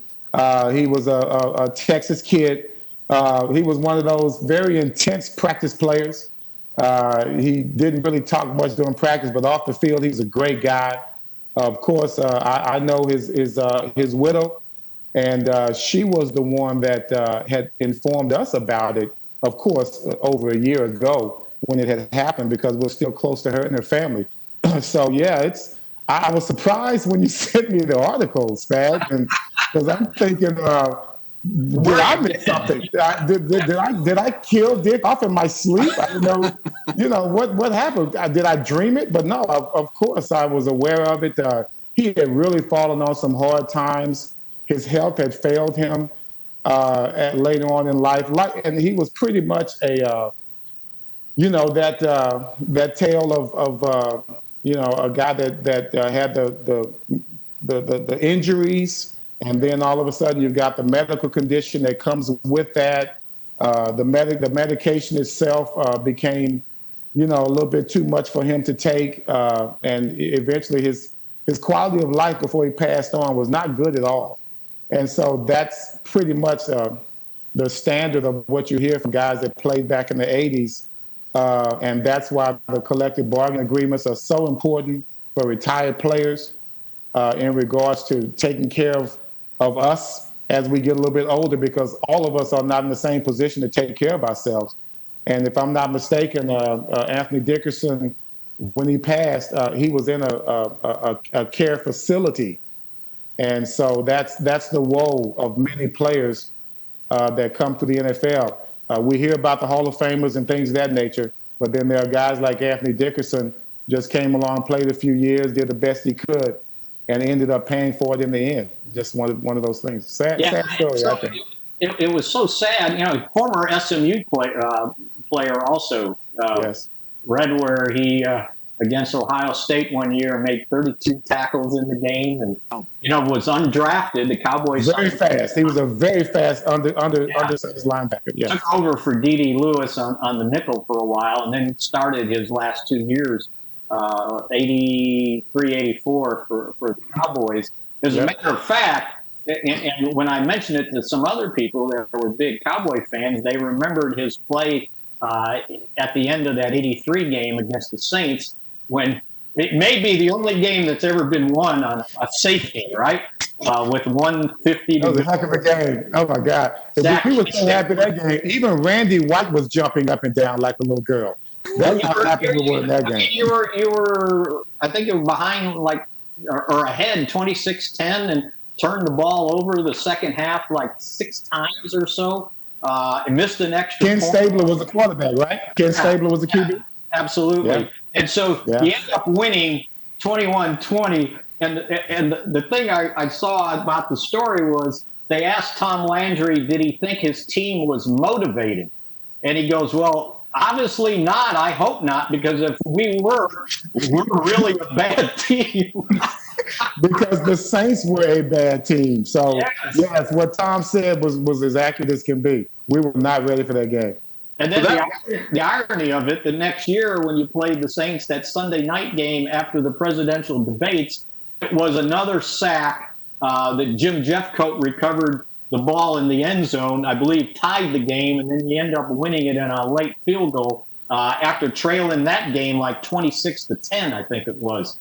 He was a Texas kid. He was one of those very intense practice players. He didn't really talk much during practice, but off the field, he was a great guy. Of course, I know his widow. And she was the one that had informed us about it, of course, over a year ago when it had happened, because we're still close to her and her family. So, yeah, I was surprised when you sent me the article, Spag, because I'm thinking, did I miss something? Did I kill Dick off in my sleep? I don't know, what happened? Did I dream it? But no, of course I was aware of it. He had really fallen on some hard times. His health had failed him later on in life, and he was pretty much that tale of a guy that had the injuries, and then all of a sudden you've got the medical condition that comes with that. The medication itself became, a little bit too much for him to take, and eventually his quality of life before he passed on was not good at all. And so that's pretty much the standard of what you hear from guys that played back in the 80s. And that's why the collective bargaining agreements are so important for retired players in regards to taking care of us as we get a little bit older, because all of us are not in the same position to take care of ourselves. And if I'm not mistaken, Anthony Dickerson, when he passed, he was in a care facility. And so that's the woe of many players that come to the NFL. We hear about the Hall of Famers and things of that nature, but then there are guys like Anthony Dickerson, just came along, played a few years, did the best he could, and ended up paying for it in the end. Just one of those things. Sad story, so I think. It was so sad. Former SMU player also read where he against Ohio State one year made 32 tackles in the game, and was undrafted. The Cowboys very fast. He was a very fast undersized linebacker. Yeah. Took over for D.D. Lewis on the nickel for a while, and then started his last 2 years, 83, 84 for the Cowboys. As a matter of fact, and when I mentioned it to some other people that were big Cowboy fans, they remembered his play at the end of that 83 game against the Saints, when it may be the only game that's ever been won on a safety, right? With 150 that was a heck of a game. Oh, my God. We were so happy that game. Even Randy White was jumping up and down like a little girl. That's how happy we were in that game. You were, I think you were behind or ahead 26-10 and turned the ball over the second half like 6 times or so. Missed an extra Ken point. Stabler was the quarterback, right? Ken Stabler was the QB? Absolutely. Yeah. And so you end up winning 21-20. And the thing I saw about the story was they asked Tom Landry, did he think his team was motivated? And he goes, well, obviously not. I hope not, because if we're really a bad team. Because the Saints were a bad team. So, yes, what Tom said was as accurate as can be. We were not ready for that game. And then the irony of it, the next year when you played the Saints, that Sunday night game after the presidential debates, it was another sack that Jim Jeffcoat recovered the ball in the end zone, I believe tied the game, and then you end up winning it in a late field goal after trailing that game like 26-10, I think it was,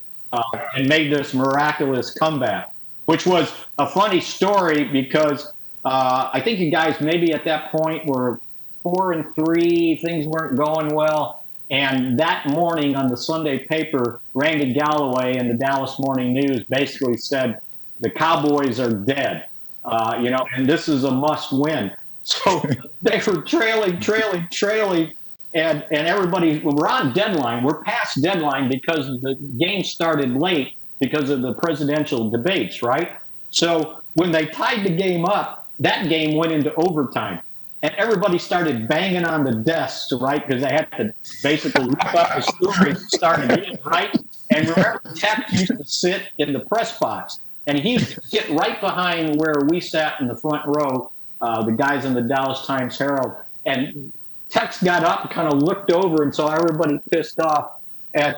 and made this miraculous comeback, which was a funny story because I think you guys maybe at that point were 4-3, things weren't going well. And that morning on the Sunday paper, Randy Galloway in the Dallas Morning News basically said, the Cowboys are dead, and this is a must win. So they were trailing And everybody, we're on deadline. We're past deadline because the game started late because of the presidential debates, right? So when they tied the game up, that game went into overtime. And everybody started banging on the desks, right? Because they had to basically rip up the story and start again, right? And remember, Tex used to sit in the press box. And he used to sit right behind where we sat in the front row, the guys in the Dallas Times-Herald. And Tex got up and kind of looked over and saw everybody pissed off. And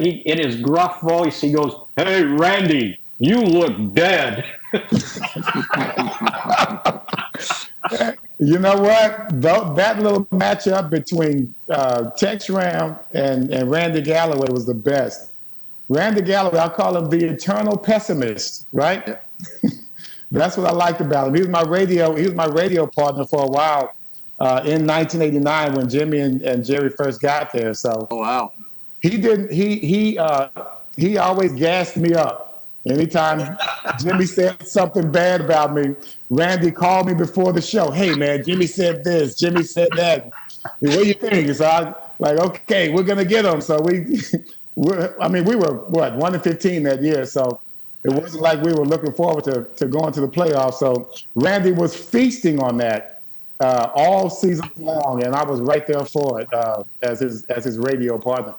he, in his gruff voice, he goes, "Hey, Randy, you look dead." You know what? That little matchup between Tex Ram and Randy Galloway was the best. Randy Galloway, I call him the eternal pessimist, right? That's what I liked about him. He was my radio partner for a while in 1989 when Jimmy and Jerry first got there. So, oh, wow. He always gassed me up. Anytime Jimmy said something bad about me, Randy called me before the show. "Hey, man, Jimmy said this. Jimmy said that. What do you think?" So I like, okay, we're going to get him. So we were, what, 1-15 that year. So it wasn't like we were looking forward to going to the playoffs. So Randy was feasting on that all season long, and I was right there for it as his radio partner.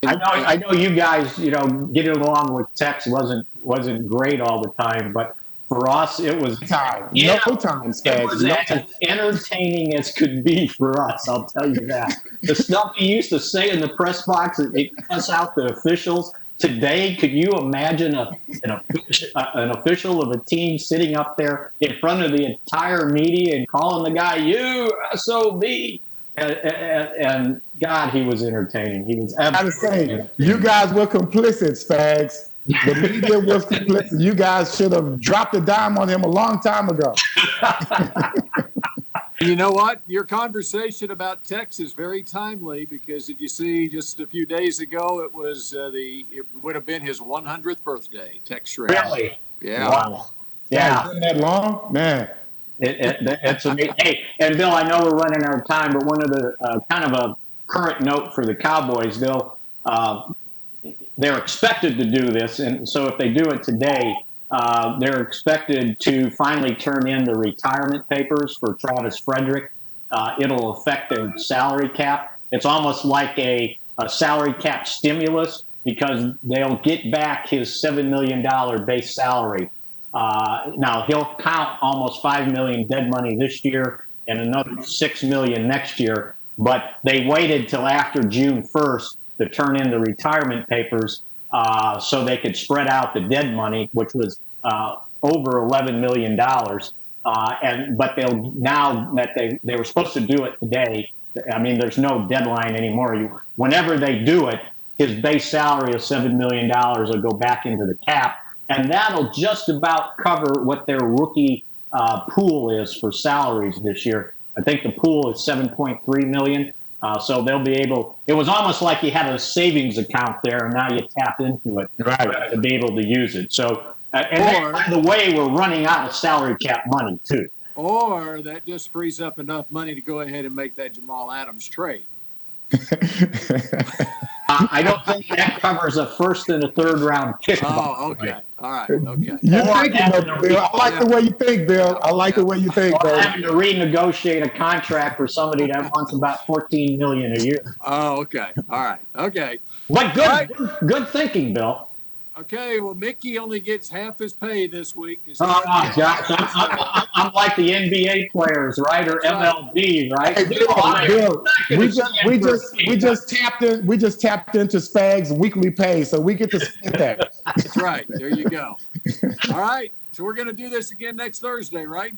I know you guys, getting along with Tex wasn't great all the time, but for us, it was time. Yeah, no time, it was as entertaining as could be for us. I'll tell you that. The stuff he used to say in the press box, it cuss out the officials. Today, could you imagine an official of a team sitting up there in front of the entire media and calling the guy "you SOB"? And God, he was entertaining. He was absolutely. You guys were complicit, Spags. The media was complicit. You guys should have dropped a dime on him a long time ago. You know what? Your conversation about Tex is very timely because if you see, just a few days ago, it would have been his 100th birthday. Tex Schramm. Really? Yeah. Wow. Yeah. It's been that long, man. It's amazing. Hey, and Bill, I know we're running out of time, but one of the kind of a current note for the Cowboys, they're expected to do this, and so if they do it today, they're expected to finally turn in the retirement papers for Travis Frederick. It'll affect their salary cap. It's almost like a salary cap stimulus because they'll get back his $7 million base salary. Now he'll count almost $5 million dead money this year and another $6 million next year. But they waited till after June 1st to turn in the retirement papers so they could spread out the dead money, which was over $11 million. But they'll now that they were supposed to do it today. I mean, there's no deadline anymore. Whenever they do it, his base salary of $7 million will go back into the cap. And that'll just about cover what their rookie pool is for salaries this year. I think the pool is $7.3 million. So they'll be able. It was almost like you had a savings account there, and now you tap into it to be able to use it. So, by the way, we're running out of salary cap money too. Or that just frees up enough money to go ahead and make that Jamal Adams trade. I don't think that covers a first and a third round pick. Oh, okay. Right? All right. Okay. You're thinking, Bill. I like the way you think, Bill. I like the way you think, Or Bill. having to renegotiate a contract for somebody that wants about $14 million a year. Oh, okay. All right. Okay. But good thinking, Bill. Okay, well, Mickey only gets half his pay this week. Oh, gosh. I'm like the NBA players, right? Or MLB, right? Hey, Bill, we just tapped into Spag's weekly pay, so we get to split that. That's right. There you go. All right. So we're going to do this again next Thursday, right?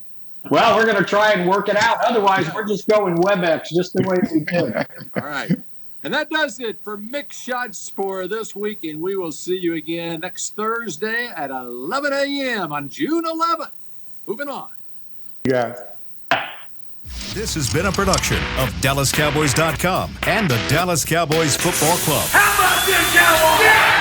Well, we're going to try and work it out. Otherwise, we're just going WebEx just the way we did. All right. And that does it for Mick Shots for this week, and we will see you again next Thursday at 11 a.m. on June 11th. Moving on. Yeah. This has been a production of DallasCowboys.com and the Dallas Cowboys Football Club. How about this, Cowboys? Yeah!